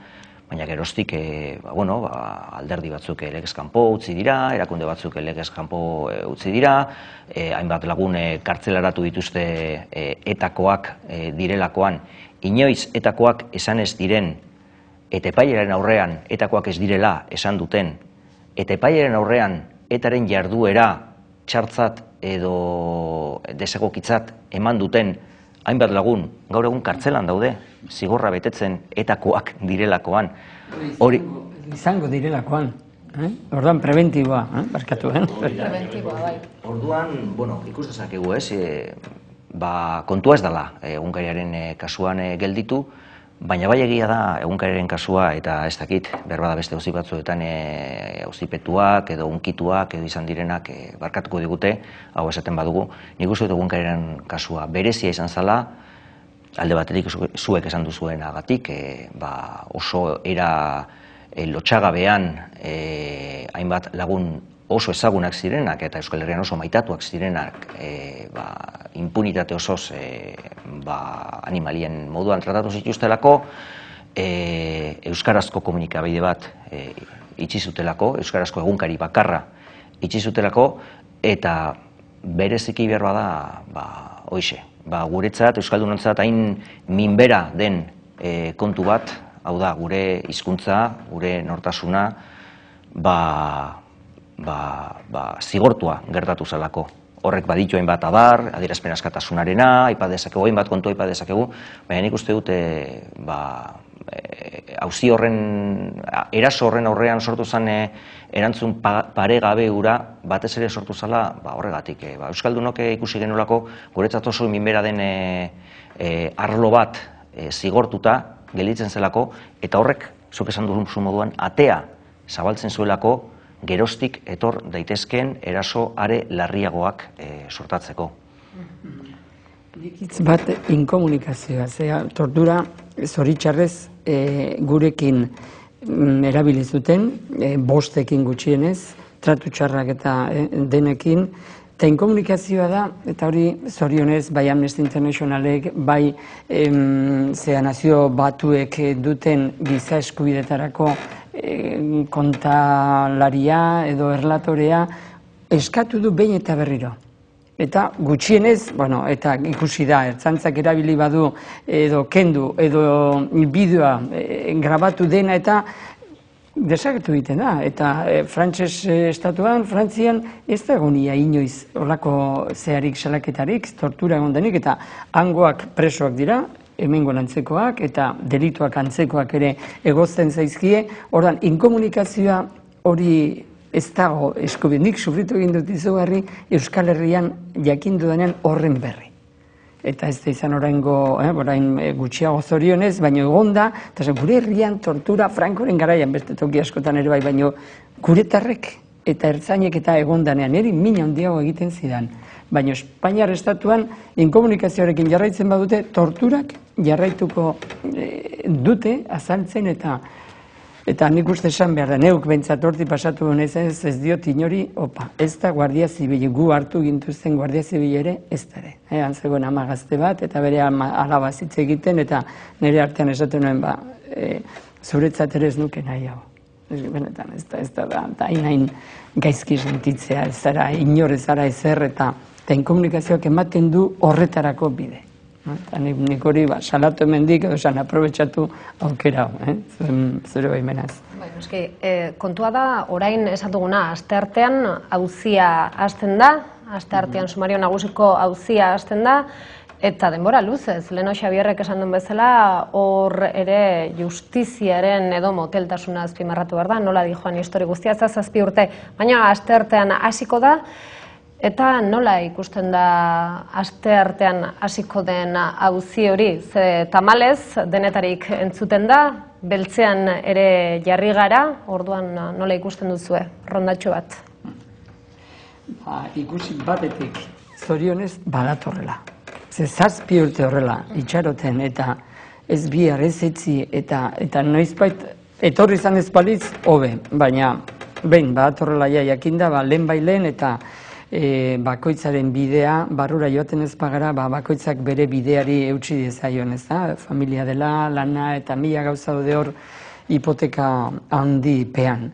baina geroztik alderdi batzuk legez kanpo utzi dira, erakunde batzuk legez kanpo utzi dira, hainbat lagun kartzelaratu dituzte etakoak direlakoan, inoiz etakoak esan ez diren, eta epailaren aurrean etakoak ez direla esan duten, eta epailaren aurrean etaren jarduera txartzat edo desegokitzat eman duten hainbat lagun gaur egun kartzelan daude, zigorra betetzen etakoak direlakoan. Hori izango direlakoan. Orduan preventiboa, barkatu, Preventiboa, bai. Orduan, ikus dezakegu, kontua ez dela egunkariaren kasuan gelditu, baina bai egia da egunkariaren kasua eta ez dakit, berbada beste auzi batzuetan auzipetuak edo unkituak edo izan direnak barkatuko digute, hau esaten badugu, nik uste dut egunkariaren kasua berezia izan zala, alde batetik zuek esan duzuenagatik, oso era lotxagabean hainbat lagun oso ezagunak zirenak eta Euskal Herrian oso maitatuak zirenak impunitate osoz animalien moduan tratatu zituztelako, euskarazko komunikabide bat itxi zutelako, euskarazko egunkari bakarra itxi zutelako, eta bereziki behar bada hoixe. Guretzat, euskaldunontzat hain minbera den kontu bat, hau da, gure hizkuntza, gure nortasuna, zigortua gertatu zelako. Horrek baditu hainbat adar, adierazpen askatasunarena, aipa dezakegu, hainbat kontu aipa dezakegu, baina nik uste dut auzi horren, eraso horren aurrean sortu zen erantzun paregabe hura batez ere sortu zela horregatik. Euskaldunok ikusi genolako guretzat oso minbera den arlo bat zigortuta gelditzen zelako, eta horrek, zuk esan dugun moduan, atea zabaltzen zuelako geroztik etor daitezkeen eraso are larriagoak sortatzeko. Hitz bat inkomunikazioa, tortura zoritxarrez gurekin erabili zuten, bostekin gutxienez, tratu txarrak eta denekin, eta inkomunikazioa da, eta hori zorionez, bai Amnesty Internationalek, bai Nazio Batuek duten giza eskubidetarako kontalaria edo erlatorea eskatu du behin eta berriro. Eta gutxienez, eta ikusi da, ertzaintzak erabili badu edo kendu edo bideoa grabatu dena eta desagertu egiten da. Eta frantses estatuan, Frantzian, ez da egonia inoiz horrako zeharik salaketarik, tortura egon denik, eta hangoak presoak dira, hemengo antzekoak eta delituak antzekoak ere egozten zaizkie. Ordan inkomunikazioa hori ez dago eskubidenik, sufritu egin dut izugarri Euskal Herrian jakindu denean horren berri. Eta ez da izan orain gutxiago zorionez, baino egonda, eta gure herrian tortura Frankoren garaian beste toki askotan ere bai, baino guretarrek eta ertzainek eta egondanean eri min handiago egiten zidan. Baina Espainiar estatuan inkomunikazioarekin jarraitzen badute, torturak jarraituko dute azaltzen eta nik uste esan behar da, neuk behintzat horti pasatu honez ez diot inori, ez da Guardia Zibili, gu hartu gintuzten Guardia Zibili ere, ez da ere. Zegoen ama gazte bat, eta bere alaba zitze egiten, eta nire artean esaten nuen, zuretzat ere ez nuke nahi hau. Benetan, ez da, hain gaizki sentitzea, ez zara, inor ez zara ezer, eta inkomunikazioak ematen du horretarako bide. Nik hori salatu hemendik edo esan aprobetxatu aukera hau, zure baimenaz. Kontua da, orain esan duguna, asteartean auzia hasten da, asteartean Sumario Nagusiko auzia hasten da, eta denbora luzez, Leno Xabierrek esan duen bezala, hor ere justiziaren edo moteltasuna azpimarratu behar da, nola dijoan histori guztia, zazpi urte, baina asteartean hasiko da, eta nola ikusten da asteartean hasiko den auzi hori, ze tamalez denetarik entzuten da, beltzean ere jarri gara, orduan nola ikusten duzue, rondatxo bat? Ikusi batetik, zorionez badatorrela. Ze 7 urte horrela, itxaroten, eta ez bihar, ez etzi, eta noizbait etorri izan ez balitz, hobe, baina behin badatorrela jakinda, lehen bai lehen, eta bakoitzaren bidea, barrura joaten ez bagara, bakoitzak bere bideari eutsi diezaion, ez da? Familia dela, lana eta mila gauza daude hor hipoteka handipean.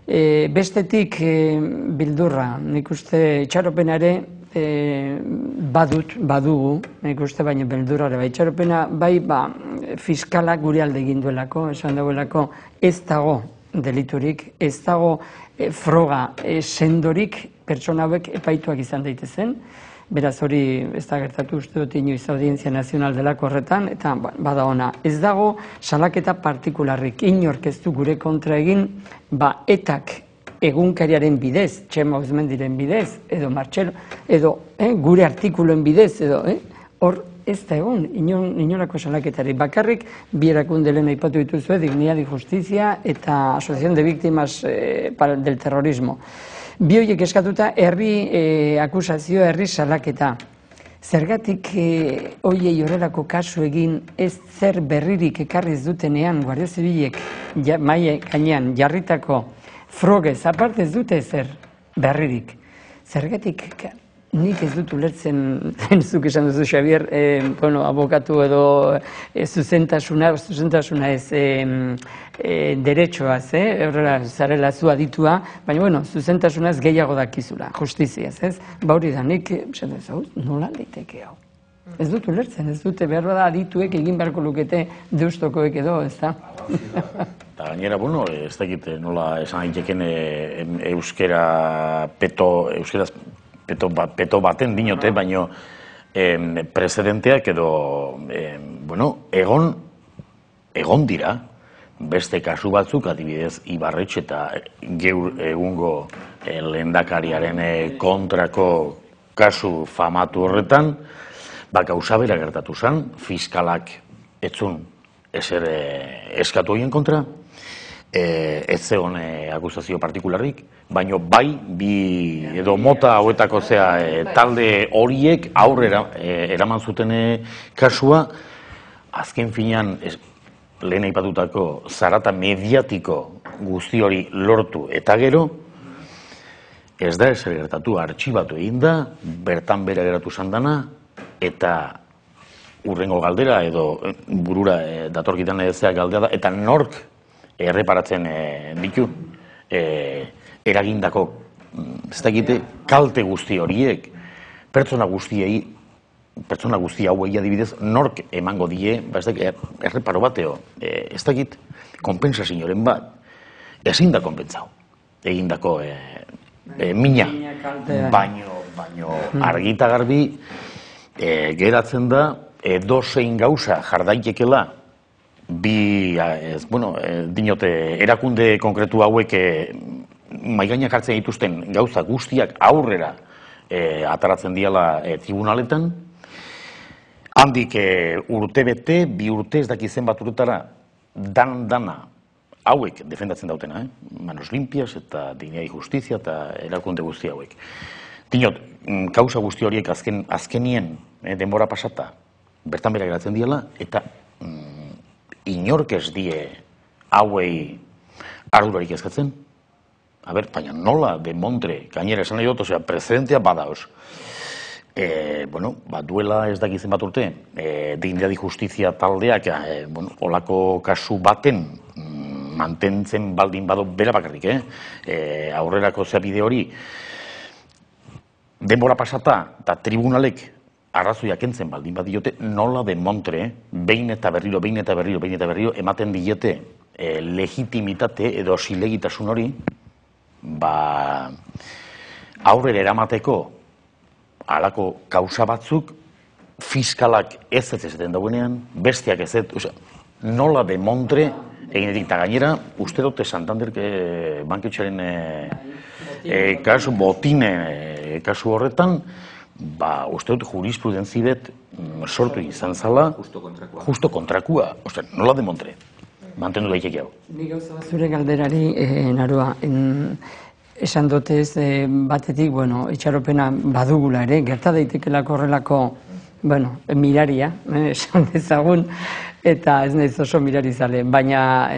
Bestetik beldurra, nik uste itxaropena ere badugu, nik uste baina beldurra ere, itxaropena bai fiskalak gure alde egin duelako, esan dagoelako ez dago deliturik, ez dago froga sendorik pertsona hauek epaituak izan daitezen. Beraz hori ez da gertatu uste dut inoiz Audientzia Nazional delako horretan, eta bada ona. Ez dago salaketa partikularrik, inork ez du gure kontra egin, etak egunkariaren bidez, Txema Uzmendiren bidez, edo Martxelo, edo gure artikuluen bidez, edo hor ez da egon, inolako salaketari. Bakarrik, bi erakunde lehen aipatu dituzue, Dignidad y Justicia eta Asociación de Víctimas del Terrorismo. Bi horiek eskatuta herri akusazio, herri salaketa. Zergatik hoiei horrelako kasu egin ez zer berririk ekarriz dutenean Guardia Zibilek mahai gainean jarritako frogez, aparte ez dute zer berririk. Zergatik nik ez dut ulertzen, zuk esan duzu, Xabier, abokatu edo zuzentasuna ez derechoaz, horrela zarela zu aditua, baina, zuzentasunaz gehiago dakizula, justiziaz, ez? Hori da, nik, nola liteke hau? Ez dut ulertzen, ez dute behar da adituek egin beharko lukete deustokoek edo, ez da? Eta gainera, ez dakit nola esan daiteken euskera peto baten dinote, baino precedenteak edo, egon dira, beste kasu batzuk, adibidez, Ibarretxe eta geur egungo lehendakariaren kontrako kasu famatu horretan, gauza bera gertatu zen, fiskalak etzun ezer eskatu horien kontra, ez zegoen akusazio partikularrik, baino bi edo mota hauetako talde horiek aurrera eraman zuten kasua, azken finean lehen aipatutako zarata mediatiko guzti hori lortu eta gero, ez da ezer gertatu, artxibatu egin da, bertan bera geratu zandana, eta urrengo galdera edo burura datorkitan edezea galdea da, eta nork erreparatzen ditu eragindako, ez dakite, kalte guzti horiek, pertsona guzti hauei adibidez, nork emango die, erreparo bateo, ez dakit, konpensazioaren bat, ezin da konpentsau, egindako mina, baino argita garbi, geratzen da, edozein gauza jardaitekela, dinote, erakunde konkretu hauek maigainak hartzen dituzten gauza guztiak aurrera ataratzen diala tribunaletan, handik urtebete, 2 urte, ez daki zenbat urtetara, dana hauek defendatzen dautena, Manos Limpias eta Dignidad y Justicia eta erakunde guzti hauek. Dinot, kausa guzti horiek azkenien denbora pasata, bertan bera geratzen diela, eta inork ez die hauei ardurarik eskatzen. Baina nola demontre, gainera esan nahi dut, precedentea badaoz. Duela ez dakizen bat urte, Dignidad y Justicia taldeak, olako kasu baten mantentzen baldin bado bera bakarrik, aurrerako bide hori, denbora pasata eta tribunalek arrazoiak entzen baldin badiote, nola demontre, behin eta berriro ematen diote legitimitate edo zilegitasun hori, aurrera eramateko halako kausa batzuk, fiskalak ez ezeten dauenean, bestiak ez nola demontre eginetik, eta gainera, uste dute Santander banketxaren kasu, botine kasu horretan, uste dut jurisprudentzi bet sortu izan zala, justo kontrakua, nola demontre, mantendu daiteke hau. Ni gauza zure galderari, Naroa, esan dotez batetik, itxaropena badugula ere, gerta daitekelako horrelako, miraria, esan dezagun, eta ez nahiz oso mirari zale, baina,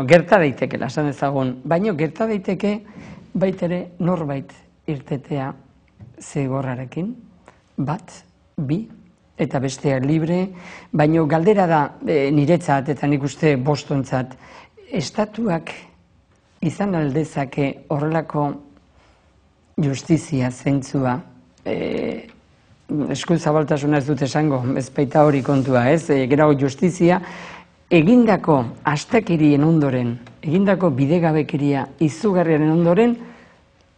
gerta daitekela, esan dezagun, baina gerta daiteke baitere norbait irtetea zigorrarekin, bat, bi, eta bestea libre, baina galdera da niretzat, eta nik uste bostontzat, estatuak izan aldezake horrelako justizia zentzua, eskuzabaltasuna ez dut esango, ez baita hori kontua, ez? Gero justizia, egindako astakirien ondoren, egindako bidegabekeria izugarriaren ondoren,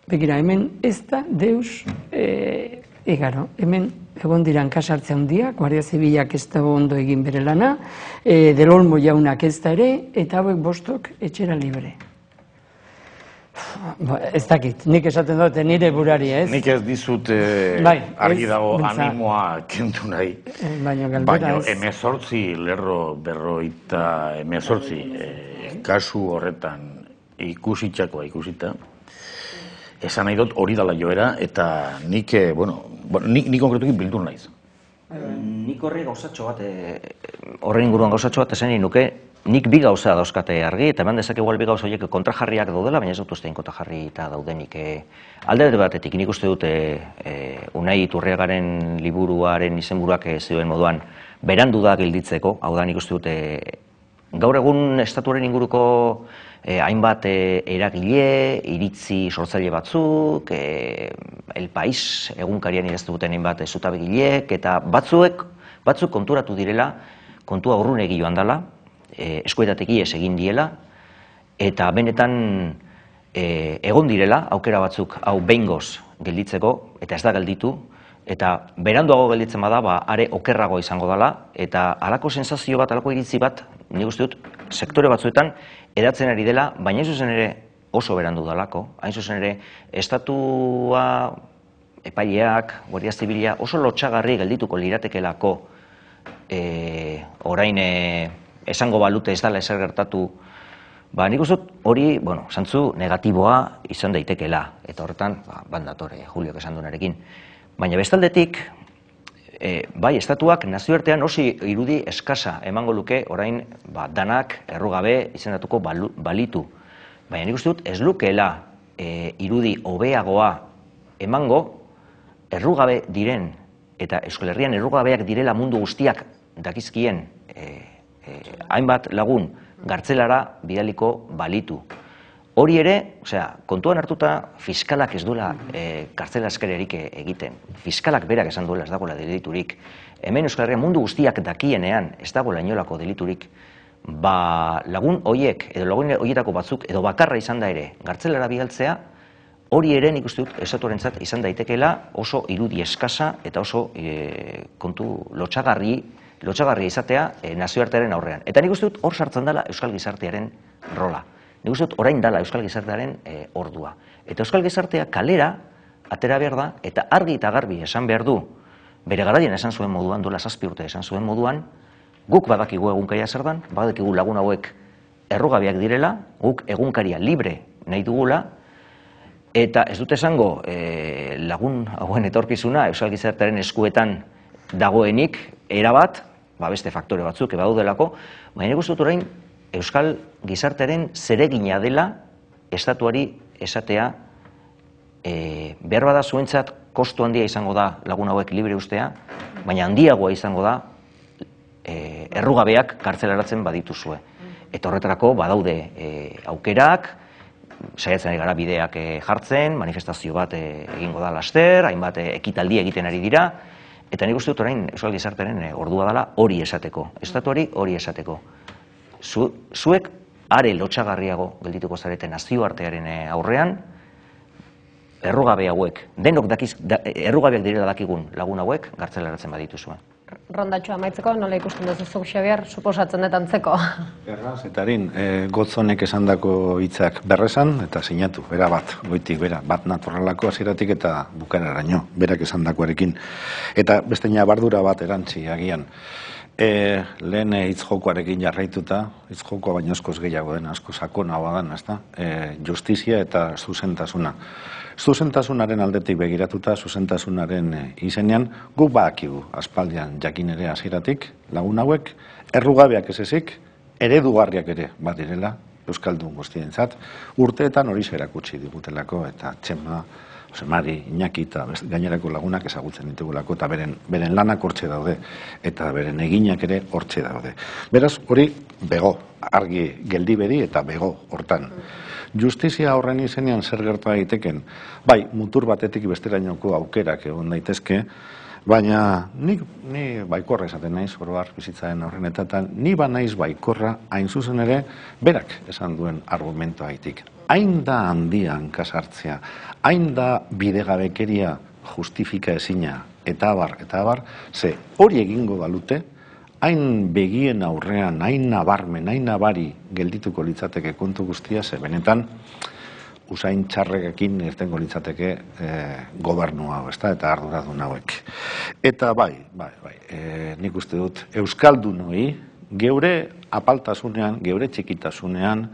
begira, hemen ez da deus egaro, hemen egon diran kasartze handiak, Guardia Zibilak ez dago ondo egin bere lana, Del Olmo jaunak ez da ere, eta hauek bostok etxera libre. Ez dakit, nik esaten dut nire burari, ez? Nik ez dizut argi dago animoa kentu nahi. Baina 18 lerro berroita 18 kasu horretan ikusitxakoa ikusita, esan nahi dut hori dala joera, eta nik, nik konkretukin bildu naiz. Nik horri gauzatxo bat, horren inguruan gauzatxo bat, esan nuke, nik bi gauza dauzkate argi, eta eman dezak igual bi gauza horiek kontrajarriak daudela, baina ez dut ustein kontrajarri eta daudenik. Alde batetik, nik uste dute Unai Iturriagaren liburuaren izenburuak zioen moduan berandu da gelditzeko, hau da nik uste dute gaur egun estatuaren inguruko hainbat eragile, iritzi sortzaile batzuk, El País egunkarian idaztu duten hainbat zutabegileek, eta batzuk konturatu direla, kontua urrunegi joan dela, eskuetatik ihes egin diela, eta benetan egon direla, aukera batzuk hau behingoz gelditzeko, eta ez da gelditu, eta beranduago gelditzen bada, are okerrago izango dela, eta halako sensazio bat, halako iritzi bat, nik uste dut, sektore batzuetan edatzen ari dela, baina hain zuzen ere oso berandu dalako, hain zuzen ere estatua, epaileak, Guardia Zibila oso lotsagarri geldituko liratekelako orain esango balute ez dela ezer gertatu, nik uste hori, zantzu negatiboa izan daitekela, eta horretan, bandatore, Juliok esan duenarekin. Baina bestaldetik, bai, estatuak nazioartean oso irudi eskasa emango luke orain danak errugabe izendatuko balitu. Baina nik uste dut ez lukeela irudi hobeagoa emango errugabe diren eta Euskal Herrian errugabeak direla mundu guztiak dakizkien hainbat lagun gartzelara bidaliko balitu. Hori ere, kontuan hartuta fiskalak ez duela kartzela eskeriarik egiten. Fiskalak berak esan duela ez dagoela deliturik. Hemen Euskal Herria mundu guztiak dakienean ez dagoela inolako deliturik. Lagun horiek, edo lagun horietako batzuk, edo bakarra izan da ere, gartzelara bidaltzea, hori ere nik uste dut estatuarentzat izan daitekeela oso irudi eskasa eta oso kontu lotsagarria izatea nazioartearen aurrean. Eta nik uste dut hor sartzen dela Euskal Gizartearen rola. Nik uste dut orain dela Euskal Gizartearen ordua. Eta Euskal Gizartea kalera atera behar da, eta argi eta garbi esan behar du, bere garaian esan zuen moduan, duela 7 urte esan zuen moduan, guk badakigu egunkaria zer dan, badakigu lagun hauek errugabeak direla, guk egunkaria libre nahi dugula, eta ez dut esango lagun hauen etorkizuna Euskal Gizartearen eskuetan dagoenik, erabat, beste faktore batzuk badaudelako, baina nik uste dut orain Euskal Gizartearen zeregina dela estatuari esatea behar bada zuentzat kostu handia izango da lagun hauek libre ustea, baina handiagoa izango da errugabeak kartzelaratzen badituzue. Eta horretarako badaude aukerak, saiatzen ari gara bideak jartzen, manifestazio bat egingo da laster, hainbat ekitaldi egiten ari dira, eta nik uste dut orain Euskal Gizartearen ordua dela hori esateko, estatuari hori esateko. Zuek are lotsagarriago geldituko zarete nazioartearen aurrean, errugabe hauek, denok errugabeak direla dakigun lagun hauek, gartzelaratzen badituzue. Rondatxoa amaitzeko, nola ikusten duzu zuk, Xabier, suposatzen dut antzeko? Erraz, eta harin, Gotzonek esandako hitzak berresan eta sinatu, bera bat, goitik, bera, bat naturalako hasieratik eta bukaeraraino, berak esandakoarekin. Eta beste bardura bat erantzi agian. Lehen hitz-jokoarekin jarraituta, hitz-jokoa baino askoz gehiago den, asko sakonagoa den, ezta? Justizia eta zuzentasuna. Zuzentasunaren aldetik begiratuta, zuzentasunaren izenean, guk badakigu aspaldian jakin ere hasieratik lagun hauek, errugabeak ez ezik, eredugarriak ere badirela, Euskaldun guztientzat, urteetan hori erakutsi digutelako, eta Txema Jose Mari, Iñaki eta gainerako lagunak ezagutzen ditugulako eta beren lanak hortxe daude eta beren eginak ere hortxe daude. Beraz, hori bego, argi geldi bedi eta bego hortan. Justizia horren izenean zer gerta daiteken, bai, mutur batetik besterainoko aukerak egon daitezke, baina ni baikorra esaten naiz, oroar bizitzaren horrenetatan, ni ba naiz baikorra hain zuzen ere berak esan duen argumentoaitik. Hain da handian kasartzea, hain da bidegabekeria justifika ezina, eta abar, ze hori egingo balute, hain begien aurrean, hain nabarmen, hain nabari geldituko litzateke kontu guztia, ze benetan, usain txarrekekin irtengo litzateke gobernu hau, eta arduradun hauek. Eta bai, nik uste dut, euskaldunoi, geure apaltasunean, geure txikitasunean,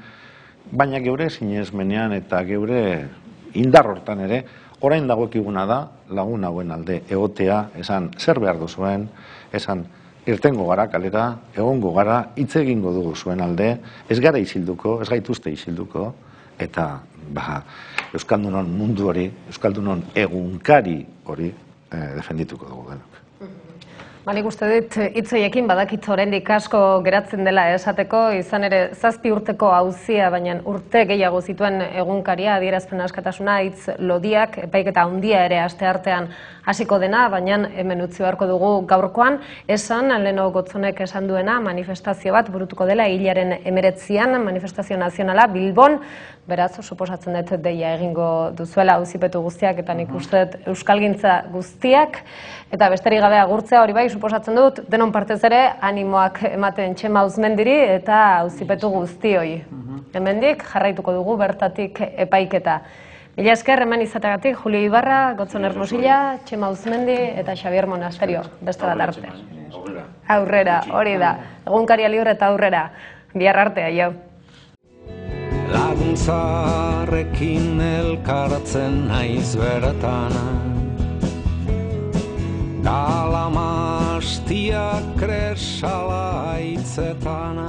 baina geure sinesmenean eta geure indar hortan ere, orain dagokiguna da, lagun hauen alde egotea, esan zer behar duzuen, esan irtengo gara kalera, egongo gara, hitz egingo dugu zuen alde, ez gara isilduko, ez gaituzte isilduko, eta Euskaldunon mundu hori, Euskaldunon egunkari hori defendituko dugu denok. Nik uste dut hitzoiekin badakit oraindik asko geratzen dela esateko, izan ere 7 urteko auzia, baina urte gehiago zituen egunkaria, adierazpen askatasuna, hitz lodiak, epaiketa handia ere asteartean hasiko dena, baina hemen utzi beharko dugu gaurkoan, esan, Leno Gotzonek esan duena, manifestazio bat burutuko dela hilaren 19an, manifestazio nazionala Bilbon, beraz, suposatzen dut deia egingo duzuela auzipetu guztiak, eta nik uste dut euskalgintza guztiak, eta besterik gabe agurtzea hori bai, suposatzen dut, denon partez ere, animoak ematen Txema Uzmendiri eta auzipetu guztioi. Hemendik jarraituko dugu bertatik epaiketa. Mila esker, hemen izateagatik, Julio Ibarra, Gotzon Hermosilla, Txema Uzmendi eta Xabier Monasterio, beste bat arte. Aurrera, hori da. Egunkaria libre eta aurrera. Bihar artea, jo. Laguntzarekin elkartzen naiz beretana, Galamastiak kresala hitzetana.